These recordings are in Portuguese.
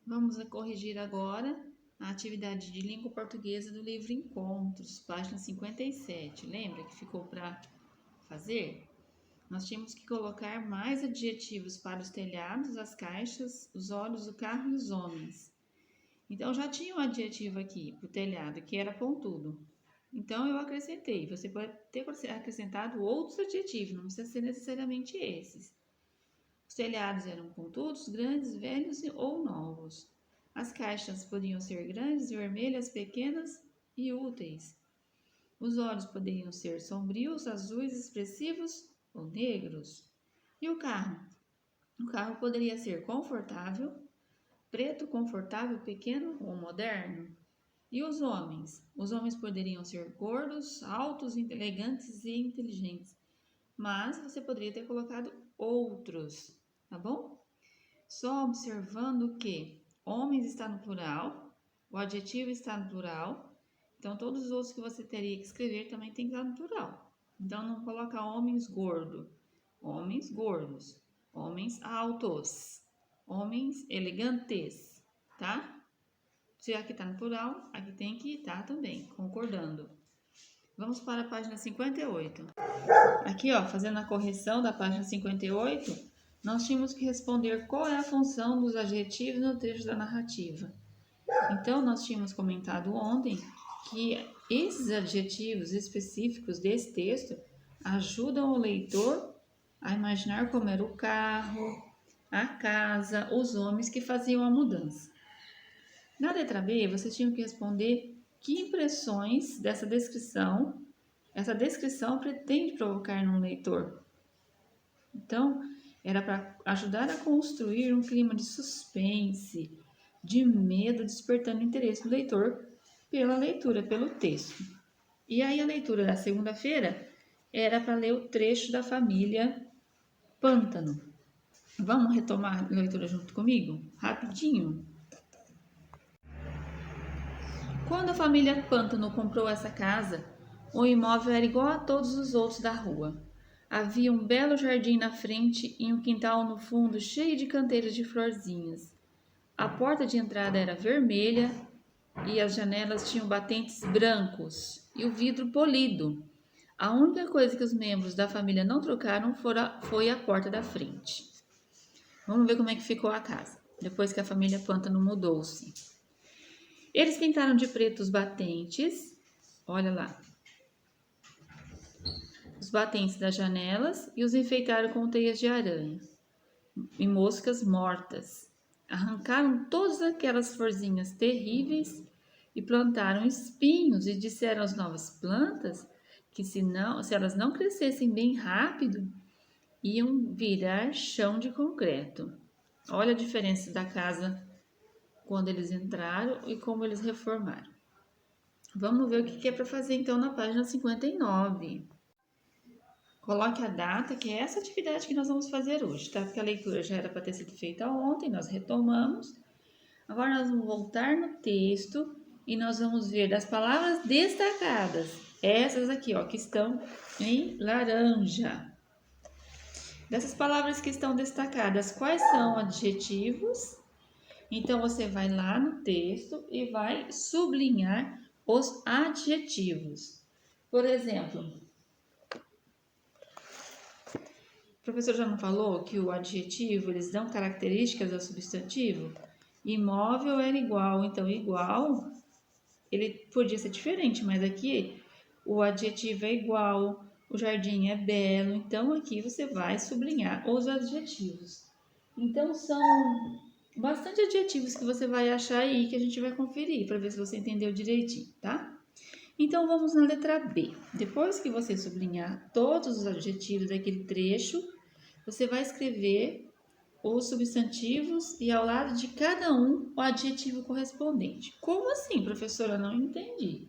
Vamos corrigir agora a atividade de língua portuguesa do livro Encontros, página 57. Lembra que ficou para fazer? Nós tínhamos que colocar mais adjetivos para os telhados, as caixas, os olhos, o carro e os homens. Então, já tinha um adjetivo aqui para o telhado, que era pontudo. Então, eu acrescentei. Você pode ter acrescentado outros adjetivos, não precisa ser necessariamente esses. Os telhados eram pontudos, grandes, velhos ou novos. As caixas podiam ser grandes, vermelhas, pequenas e úteis. Os olhos poderiam ser sombrios, azuis, expressivos ou negros. E o carro? O carro poderia ser confortável, preto, confortável, pequeno ou moderno. E os homens? Os homens poderiam ser gordos, altos, elegantes e inteligentes. Mas você poderia ter colocado outros, tá bom? Só observando que homens está no plural, o adjetivo está no plural, então todos os outros que você teria que escrever também tem que estar no plural. Então não coloca homens gordos, homens altos, homens elegantes, tá? Se aqui está no plural, aqui tem que estar também, concordando. Vamos para a página 58. Aqui, ó, fazendo a correção da página 58, nós tínhamos que responder qual é a função dos adjetivos no trecho da narrativa. Então, nós tínhamos comentado ontem que esses adjetivos específicos desse texto ajudam o leitor a imaginar como era o carro, a casa, os homens que faziam a mudança. Na letra B, vocês tinham que responder que impressões essa descrição pretende provocar no leitor. Então, era para ajudar a construir um clima de suspense, de medo, despertando o interesse do leitor pela leitura, pelo texto. E aí a leitura da segunda-feira era para ler o trecho da família Pântano. Vamos retomar a leitura junto comigo? Rapidinho. Quando a família Pântano comprou essa casa, o imóvel era igual a todos os outros da rua. Havia um belo jardim na frente e um quintal no fundo cheio de canteiros de florzinhas. A porta de entrada era vermelha e as janelas tinham batentes brancos e o vidro polido. A única coisa que os membros da família não trocaram foi a porta da frente. Vamos ver como é que ficou a casa, depois que a família Pântano mudou-se. Eles pintaram de preto os batentes, olha lá, os batentes das janelas e os enfeitaram com teias de aranha e moscas mortas. Arrancaram todas aquelas florzinhas terríveis e plantaram espinhos e disseram às novas plantas que se elas não crescessem bem rápido, iam virar chão de concreto. Olha a diferença da casa quando eles entraram e como eles reformaram. Vamos ver o que é para fazer então na página 59. Coloque a data, que é essa atividade que nós vamos fazer hoje, tá? Porque a leitura já era para ter sido feita ontem, nós retomamos. Agora nós vamos voltar no texto e nós vamos ver das palavras destacadas. Essas aqui, ó, que estão em laranja. Dessas palavras que estão destacadas, quais são adjetivos? Então, você vai lá no texto e vai sublinhar os adjetivos. Por exemplo, o professor já não falou que o adjetivo, eles dão características ao substantivo? Imóvel era igual, então igual, ele podia ser diferente, mas aqui o adjetivo é igual, o jardim é belo, então aqui você vai sublinhar os adjetivos. Então são bastante adjetivos que você vai achar aí que a gente vai conferir para ver se você entendeu direitinho, tá? Então vamos na letra B. Depois que você sublinhar todos os adjetivos daquele trecho, você vai escrever os substantivos e ao lado de cada um o adjetivo correspondente. Como assim, professora? Não entendi.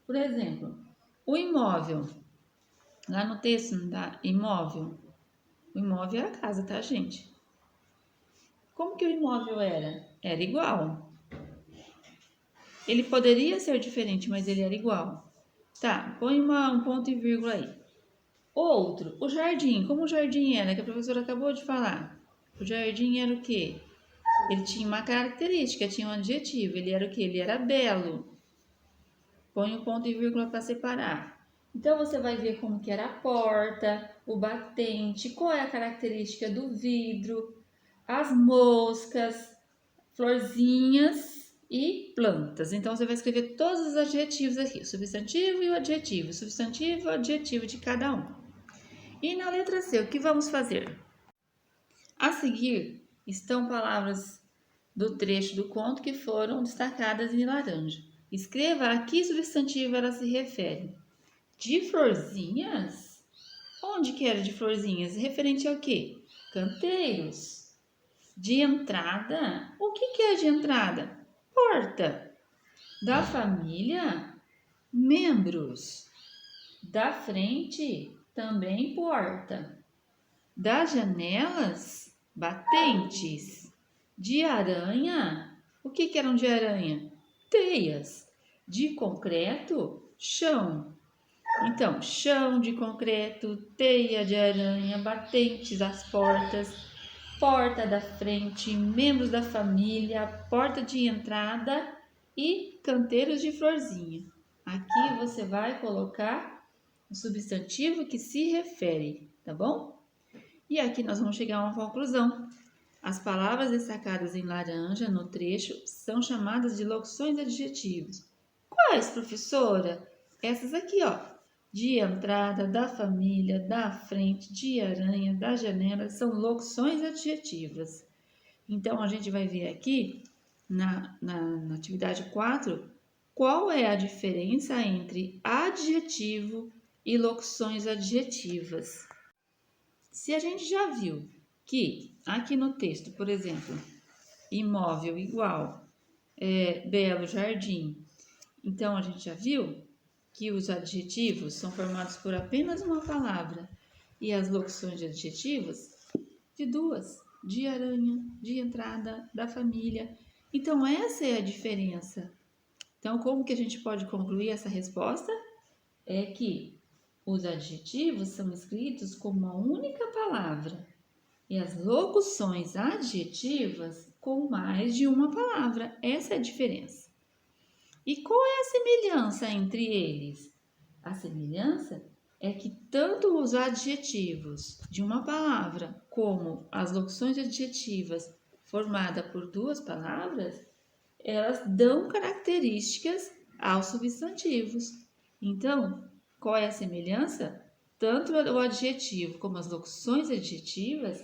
Por exemplo, o imóvel. Lá no texto não dá imóvel. O imóvel é a casa, tá, gente? Como que o imóvel era? Era igual. Ele poderia ser diferente, mas ele era igual. Tá, põe um ponto e vírgula aí. Outro, o jardim. Como o jardim era, que a professora acabou de falar? O jardim era o quê? Ele tinha uma característica, tinha um adjetivo. Ele era o quê? Ele era belo. Põe o ponto e vírgula para separar. Então, você vai ver como que era a porta, o batente, qual é a característica do vidro, as moscas, florzinhas e plantas. Então, você vai escrever todos os adjetivos aqui, o substantivo e o adjetivo, o adjetivo de cada um. E na letra C, o que vamos fazer? A seguir, estão palavras do trecho do conto que foram destacadas em laranja. Escreva a que substantivo ela se refere. De florzinhas? Onde que era de florzinhas? Referente ao quê? Canteiros. De entrada? O que é de entrada? Porta. Da família? Membros. Da frente? Também porta. Das janelas? Batentes. De aranha? O que eram de aranha? Teias. De concreto? Chão. Então, chão de concreto, teia de aranha, batentes às portas, porta da frente, membros da família, porta de entrada e canteiros de florzinha. Aqui você vai colocar o substantivo que se refere, tá bom? E aqui nós vamos chegar a uma conclusão. As palavras destacadas em laranja no trecho são chamadas de locuções adjetivos. Quais, professora? Essas aqui, ó. De entrada, da família, da frente, de aranha, da janela, são locuções adjetivas. Então, a gente vai ver aqui, na atividade 4, qual é a diferença entre adjetivo e locuções adjetivas. Se a gente já viu que aqui no texto, por exemplo, imóvel igual, belo jardim, então a gente já viu que os adjetivos são formados por apenas uma palavra e as locuções de adjetivos de duas, de aranha, de entrada, da família. Então essa é a diferença. Então como que a gente pode concluir essa resposta? É que os adjetivos são escritos como uma única palavra e as locuções adjetivas com mais de uma palavra. Essa é a diferença. E qual é a semelhança entre eles? A semelhança é que tanto os adjetivos de uma palavra como as locuções adjetivas formadas por duas palavras, elas dão características aos substantivos. Então, qual é a semelhança? Tanto o adjetivo como as locuções adjetivas,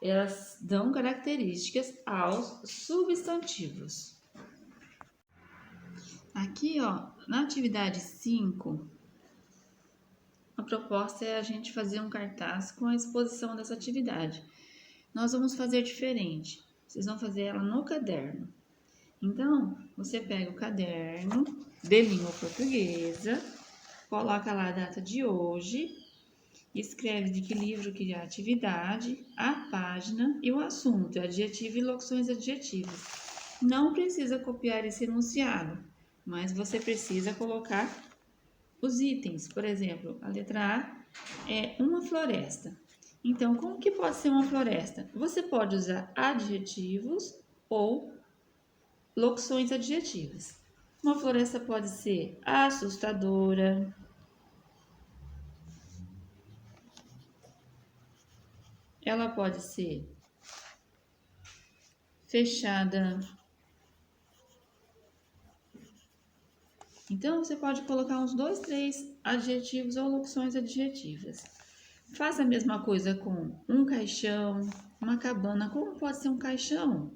elas dão características aos substantivos. Aqui, ó, na atividade 5, a proposta é a gente fazer um cartaz com a exposição dessa atividade. Nós vamos fazer diferente. Vocês vão fazer ela no caderno. Então, você pega o caderno de língua portuguesa, coloca lá a data de hoje, escreve de que livro que é a atividade, a página e o assunto, adjetivo e locuções adjetivas. Não precisa copiar esse enunciado, mas você precisa colocar os itens. Por exemplo, a letra A é uma floresta. Então, como que pode ser uma floresta? Você pode usar adjetivos ou locuções adjetivas. Uma floresta pode ser assustadora, ela pode ser fechada. Então, você pode colocar uns 2, 3 adjetivos ou locuções adjetivas. Faça a mesma coisa com um caixão, uma cabana. Como pode ser um caixão?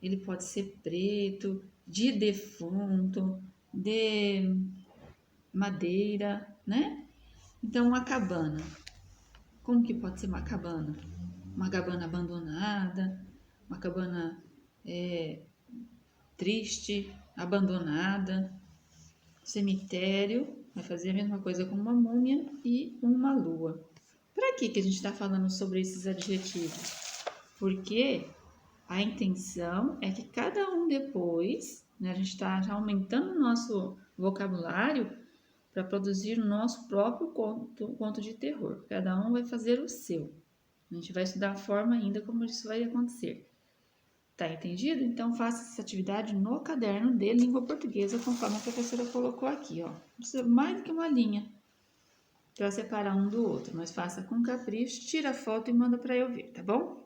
Ele pode ser preto, de defunto, de madeira, né? Então, uma cabana. Como que pode ser uma cabana? Uma cabana abandonada, uma cabana triste, abandonada. Cemitério, vai fazer a mesma coisa com uma múmia e uma lua. Para que a gente está falando sobre esses adjetivos? Porque a intenção é que cada um depois, né, a gente está já aumentando o nosso vocabulário para produzir o nosso próprio conto de terror. Cada um vai fazer o seu. A gente vai estudar a forma ainda como isso vai acontecer. Tá entendido? Então, faça essa atividade no caderno de língua portuguesa, conforme a professora colocou aqui, ó. Não precisa mais do que uma linha para separar um do outro, mas faça com capricho, tira a foto e manda para eu ver, tá bom?